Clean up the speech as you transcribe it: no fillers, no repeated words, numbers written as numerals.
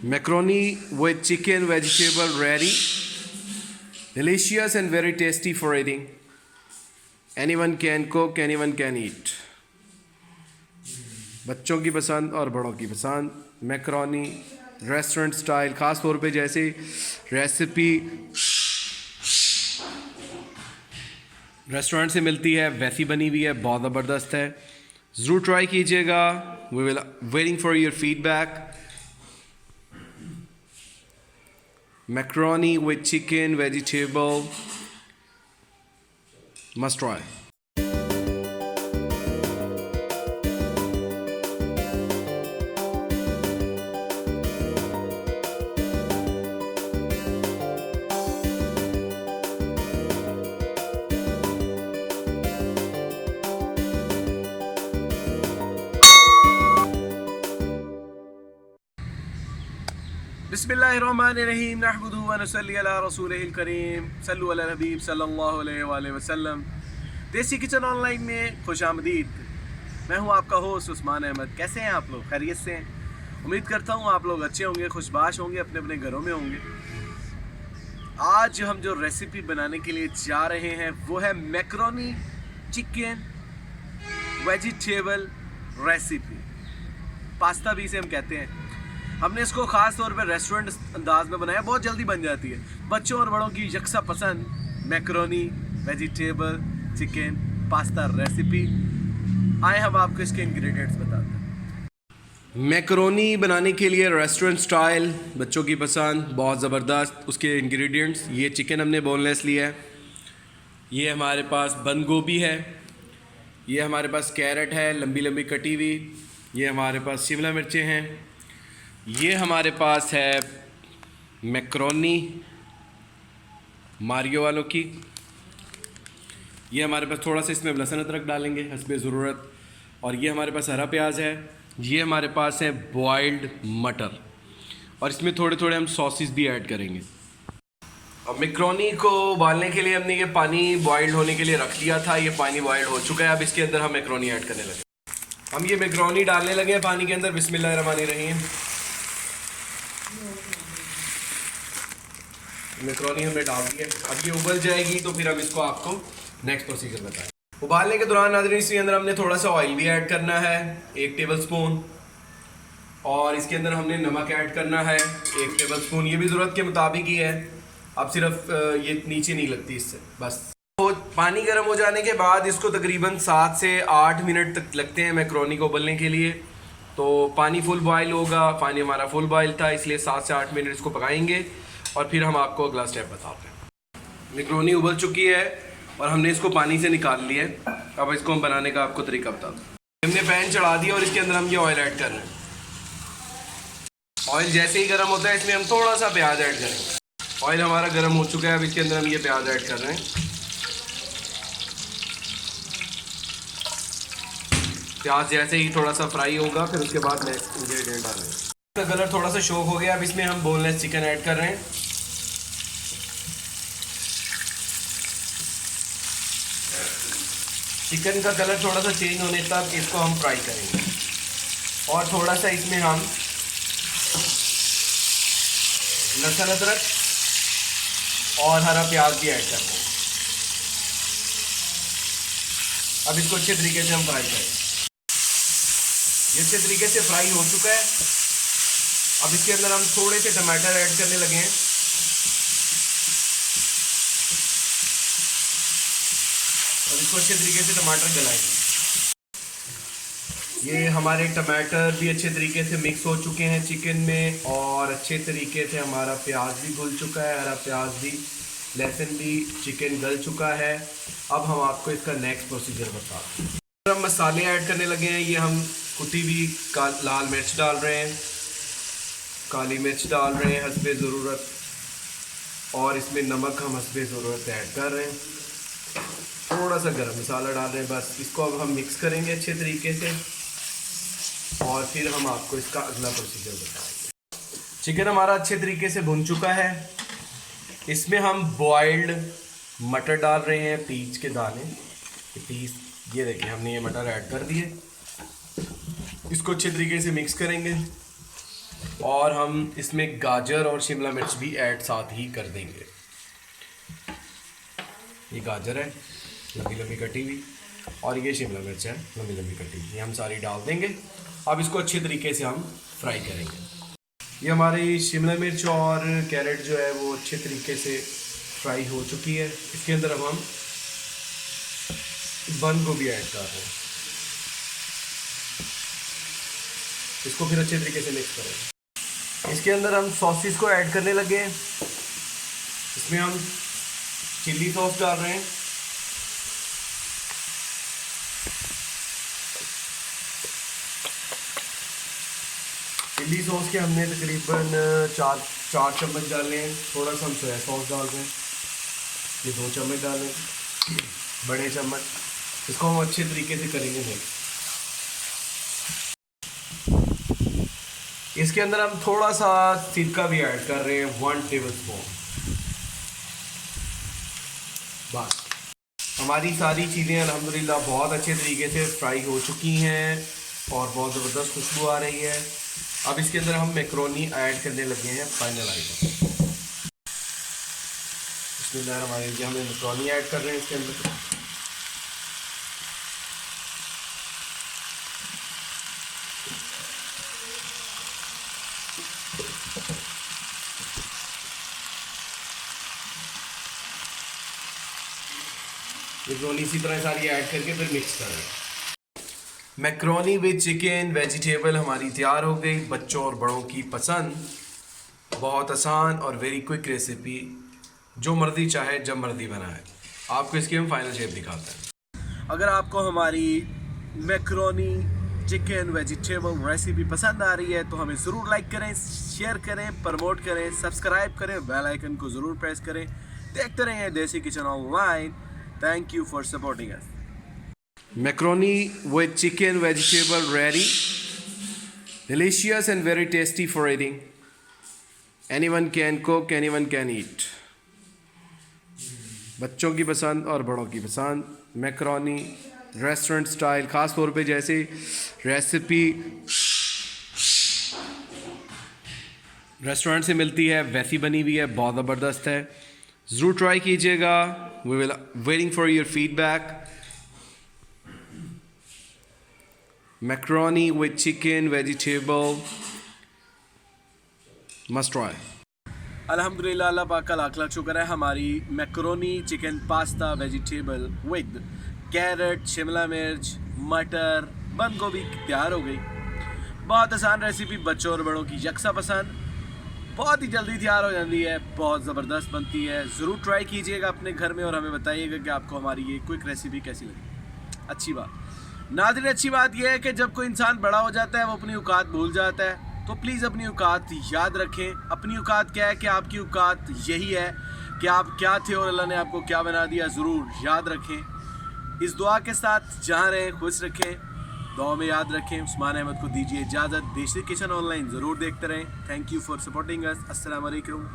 Macaroni with chicken, vegetable ready. Delicious and very tasty for eating. Anyone can cook, anyone can eat. बच्चों की पसंद और बड़ों की पसंद मैकरोनी रेस्टोरेंट स्टाइल, ख़ास तौर पे जैसे रेसिपी रेस्टोरेंट से मिलती है वैसी बनी हुई है, बहुत ज़बरदस्त है। ज़रूर ट्राई कीजिएगा। We will waiting for your feedback. Macaroni with chicken vegetable must try. बिस्मिल्लाहिर्रहमानिर्रहीम नहमदुहु व नसल्ली अला रसूलिहिल करीम सल्लु अला हबीब सल्लल्लाहु अलैहि वसल्लम। देसी किचन ऑनलाइन में खुश आमदीद। मैं हूं आपका होस्ट उस्मान अहमद। कैसे हैं आप लोग? खैरियत से हैं? उम्मीद करता हूं आप लोग अच्छे होंगे, खुशबाश होंगे, अपने अपने घरों में होंगे। आज हम जो रेसिपी बनाने के लिए जा रहे हैं वो है macaroni chicken vegetable recipe. Pasta भी इसे हम कहते हैं। हमने इसको ख़ास तौर पर रेस्टोरेंट अंदाज में बनाया, बहुत जल्दी बन जाती है। बच्चों और बड़ों की यकसा पसंद macaroni vegetable chicken pasta recipe. आए हम आपको इसके इंग्रेडिएंट्स बताते हैं। मैकरोनी बनाने के लिए रेस्टोरेंट स्टाइल, बच्चों की पसंद, बहुत ज़बरदस्त। उसके इंग्रेडिएंट्स, ये चिकन हमने बोनलेस लिया है, ये हमारे पास बंद गोभी है, ये हमारे पास कैरेट है लंबी लंबी कटी हुई, ये हमारे पास शिमला मिर्चें हैं, ये हमारे पास है मैकरोनी मारियो वालों की, ये हमारे पास थोड़ा सा इसमें लहसुन अदरक डालेंगे हस्बे ज़रूरत, और ये हमारे पास हरा प्याज है, ये हमारे पास है बॉइल्ड मटर, और इसमें थोड़े थोड़े हम सॉसेस भी ऐड करेंगे। और मैकरोनी को उबालने के लिए हमने ये पानी बॉइल्ड होने के लिए रख दिया था। ये पानी बॉइल्ड हो चुका है। अब इसके अंदर हम मैकरोनी ऐड करने लगे। हम ये मैकरोनी डालने लगे हैं पानी के अंदर। बिस्मिल्लाहिर्रहमानिर्रहीम। मैकरोनी हमने डाल दी है। अब ये उबल जाएगी तो फिर हम इसको आपको नेक्स्ट प्रोसीजर बताएं। उबालने के दौरान नाज़रीन इसके अंदर हमने थोड़ा सा ऑयल भी ऐड करना है, 1 टेबल स्पून, और इसके अंदर हमने नमक ऐड करना है 1 टेबल स्पून। ये भी ज़रूरत के मुताबिक ही है। अब सिर्फ ये नीचे नहीं लगती इससे, बस। तो पानी गर्म हो जाने के बाद इसको तकरीबन 7 से 8 मिनट तक लगते हैं मैकरोनी को उबलने के लिए। तो पानी फुल बॉयल होगा, पानी हमारा फुल बॉयल था, इसलिए 7 से 8 मिनट इसको पकाएंगे और फिर हम आपको अगला स्टेप बताते हैं। मैकरोनी उबल चुकी है और हमने इसको पानी से निकाल लिया है। अब इसको हम बनाने का आपको तरीका बताते हैं। हमने पैन चढ़ा दिया और इसके अंदर हम ये ऑयल ऐड कर रहे हैं। ऑयल जैसे ही गर्म होता है इसमें हम थोड़ा सा प्याज ऐड करेंगे। ऑयल हमारा गर्म हो चुका है। अब इसके अंदर हम ये प्याज ऐड कर रहे हैं। प्याज जैसे ही थोड़ा सा फ्राई होगा फिर उसके बाद नेक्स्ट इंग्रेडिएंट डालेंगे। इसका कलर थोड़ा सा शो हो गया। अब इसमें हम बोनलेस चिकन ऐड कर रहे हैं। चिकन का कलर थोड़ा सा चेंज होने तक इसको हम फ्राई करेंगे, और थोड़ा सा इसमें हम लहसुन अदरक और हरा प्याज भी ऐड करते हैं। अब इसको अच्छे तरीके से हम फ्राई करेंगे। ये अच्छे तरीके से फ्राई हो चुका है। अब इसके अंदर हम थोड़े से टमाटर ऐड करने लगे हैं। और इसको अच्छे तरीके से टमाटर गलाएंगे। ये हमारे टमाटर भी अच्छे तरीके से मिक्स हो चुके हैं चिकन में, और अच्छे तरीके से हमारा प्याज भी घुल चुका है, हरा प्याज भी, लहसुन भी, चिकन गल चुका है। अब हम आपको इसका नेक्स्ट प्रोसीजर बताते हैं। हम मसाले ऐड करने लगे हैं। ये हम कुटी हुई लाल मिर्च डाल रहे हैं, काली मिर्च डाल रहे हैं हस्बे ज़रूरत, और इसमें नमक हम हस्बे ज़रूरत ऐड कर रहे हैं। थोड़ा सा गरम मसाला डाल रहे हैं, बस। इसको अब हम मिक्स करेंगे अच्छे तरीके से, और फिर हम आपको इसका अगला प्रोसीजर बताएंगे। चिकन हमारा अच्छे तरीके से भुन चुका है। इसमें हम बॉइल्ड मटर डाल रहे हैं, पीस के दाने, पीस। ये देखिए हमने ये मटर ऐड कर दिए। इसको अच्छे तरीके से मिक्स करेंगे। और हम इसमें गाजर और शिमला मिर्च भी ऐड साथ ही कर देंगे। ये गाजर है लंबी लंबी कटी हुई, और ये शिमला मिर्च है लंबी लंबी कटी हुई, ये हम सारी डाल देंगे। अब इसको अच्छे तरीके से हम फ्राई करेंगे। ये हमारी शिमला मिर्च और कैरेट जो है वो अच्छे तरीके से फ्राई हो चुकी है। इसके अंदर अब हम बंद गोभी ऐड कर रहे हैं, इसको फिर अच्छे तरीके से मिक्स करेंगे। इसके अंदर हम सॉसेस को ऐड करने लगे। इसमें हम चिल्ली सॉस डाल रहे हैं, चिल्ली सॉस के हमने तकरीबन चार चम्मच डाले हैं। थोड़ा सा हम सोया सॉस डाल रहे हैं, ये 2 चम्मच डालें, बड़े चम्मच। इसको हम अच्छे तरीके से करेंगे मिक्स। इसके अंदर हम थोड़ा सा सिरका भी ऐड कर रहे हैं, 1 टेबलस्पून। बस हमारी सारी चीज़ें अल्हम्दुलिल्लाह बहुत अच्छे तरीके से फ्राई हो चुकी हैं और बहुत ज़बरदस्त खुशबू आ रही है। अब इसके अंदर हम मैक्रोनी ऐड करने लगे हैं, फाइनल आइटम। इसके अंदर हम मैक्रोनी ऐड कर रहे हैं इसके अंदर। मैक्रोनी इसी तरह सारी ऐड करके फिर मिक्स करें। मैक्रोनी विद चिकन वेजिटेबल हमारी तैयार हो गई, बच्चों और बड़ों की पसंद। बहुत आसान और वेरी क्विक रेसिपी, जो मर्ज़ी चाहे जब मर्ज़ी बनाए। आपको इसकी हम फाइनल शेप दिखाते हैं। अगर आपको हमारी मैक्रोनी चिकन वेजिटेबल रेसिपी पसंद आ रही है तो हमें ज़रूर लाइक करें, शेयर करें, प्रमोट करें, सब्सक्राइब करें, बेल आइकन को ज़रूर प्रेस करें। देखते रहें देसी kitchen online. Thank you for supporting us. Macaroni with chicken vegetable ready. Delicious and very tasty for eating. Anyone can cook, anyone can eat. बच्चों की पसंद और बड़ों की पसंद। मैक्रोनी रेस्टोरेंट स्टाइल, ख़ास तौर पे जैसे रेसिपी रेस्टोरेंट से मिलती है वैसी बनी हुई है, बहुत ज़बरदस्त है। ज़रूर ट्राई कीजिएगा। We will waiting for your feedback. Macaroni with chicken vegetable must try. अल्हम्दुलिल्लाह, अल्लाह पाक का लाख लाख शुक्र है, हमारी macaroni chicken pasta vegetable with carrot, शिमला मिर्च, मटर, बंद गोभी तैयार हो गई। बहुत आसान रेसिपी, बच्चों और बड़ों की यकसा पसंद, बहुत ही जल्दी तैयार हो जाती है, बहुत ज़बरदस्त बनती है। ज़रूर ट्राई कीजिएगा अपने घर में और हमें बताइएगा कि आपको हमारी ये क्विक रेसिपी कैसी लगी। अच्छी बात नाज़रीन, अच्छी बात यह है कि जब कोई इंसान बड़ा हो जाता है वो अपनी औकात भूल जाता है, तो प्लीज़ अपनी औकात याद रखें। अपनी औकात क्या है कि आपकी औकात यही है कि आप क्या थे और अल्लाह ने आपको क्या बना दिया, ज़रूर याद रखें। इस दुआ के साथ जहाँ रहें खुश रखें, दुआ में याद रखें। उस्मान अहमद को दीजिए इजाज़त। देसी किचन ऑनलाइन ज़रूर देखते रहें। Thank you for supporting us. अस्सलाम वालेकुम।